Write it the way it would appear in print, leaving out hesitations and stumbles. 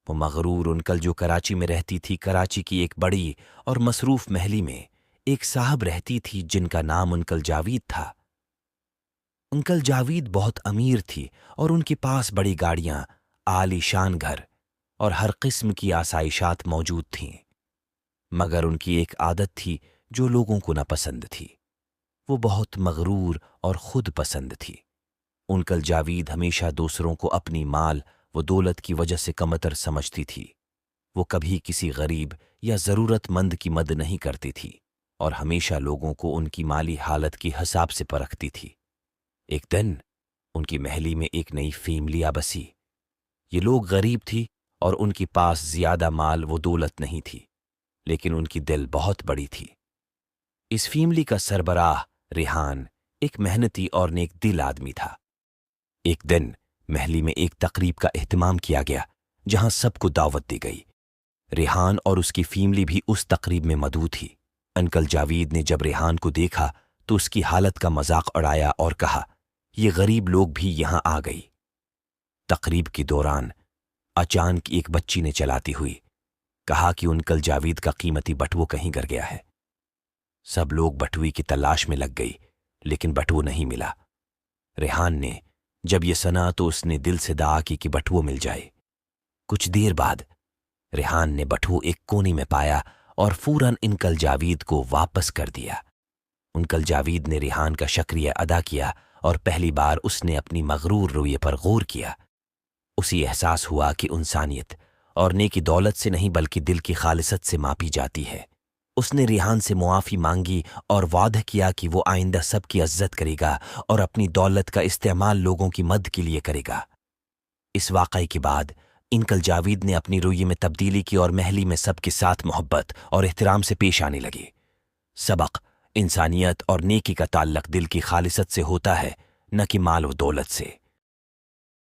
وہ مغرور انکل جو کراچی میں رہتی تھی، کراچی کی ایک بڑی اور مصروف محلی میں ایک صاحب رہتی تھی جن کا نام انکل جاوید تھا۔ انکل جاوید بہت امیر تھی اور ان کے پاس بڑی گاڑیاں، عالی شان گھر اور ہر قسم کی آسائشات موجود تھیں، مگر ان کی ایک عادت تھی جو لوگوں کو ناپسند تھی۔ وہ بہت مغرور اور خود پسند تھی۔ انکل جاوید ہمیشہ دوسروں کو اپنی مال و دولت کی وجہ سے کمتر سمجھتی تھی۔ وہ کبھی کسی غریب یا ضرورت مند کی مدد نہیں کرتی تھی اور ہمیشہ لوگوں کو ان کی مالی حالت کی حساب سے پرکھتی تھی۔ ایک دن ان کی محلی میں ایک نئی فیملی آ بسی۔ یہ لوگ غریب تھی اور ان کے پاس زیادہ مال و دولت نہیں تھی، لیکن ان کی دل بہت بڑی تھی۔ اس فیملی کا سربراہ ریحان ایک محنتی اور نیک دل آدمی تھا۔ ایک دن محلی میں ایک تقریب کا اہتمام کیا گیا جہاں سب کو دعوت دی گئی۔ ریحان اور اس کی فیملی بھی اس تقریب میں مدعو تھی۔ انکل جاوید نے جب ریحان کو دیکھا تو اس کی حالت کا مذاق اڑایا اور کہا، یہ غریب لوگ بھی یہاں آ گئی۔ تقریب کے دوران اچانک ایک بچی نے چلاتی ہوئی کہا کہ انکل جاوید کا قیمتی بٹوہ کہیں گر گیا ہے۔ سب لوگ بٹوے کی تلاش میں لگ گئی لیکن بٹوہ نہیں ملا۔ ریحان نے جب یہ سنا تو اس نے دل سے دعا کی کہ بٹوہ مل جائے۔ کچھ دیر بعد ریحان نے بٹوہ ایک کونے میں پایا اور فوراً انکل جاوید کو واپس کر دیا۔ انکل جاوید نے ریحان کا شکریہ ادا کیا اور پہلی بار اس نے اپنی مغرور رویے پر غور کیا۔ اسی احساس ہوا کہ انسانیت اور نیکی دولت سے نہیں بلکہ دل کی خالصت سے ماپی جاتی ہے۔ اس نے ریحان سے معافی مانگی اور وعدہ کیا کہ وہ آئندہ سب کی عزت کرے گا اور اپنی دولت کا استعمال لوگوں کی مدد کے لیے کرے گا۔ اس واقعے کے بعد انکل جاوید نے اپنی رویے میں تبدیلی کی اور محلی میں سب کے ساتھ محبت اور احترام سے پیش آنے لگی۔ سبق: انسانیت اور نیکی کا تعلق دل کی خالصت سے ہوتا ہے، نہ کہ مال و دولت سے۔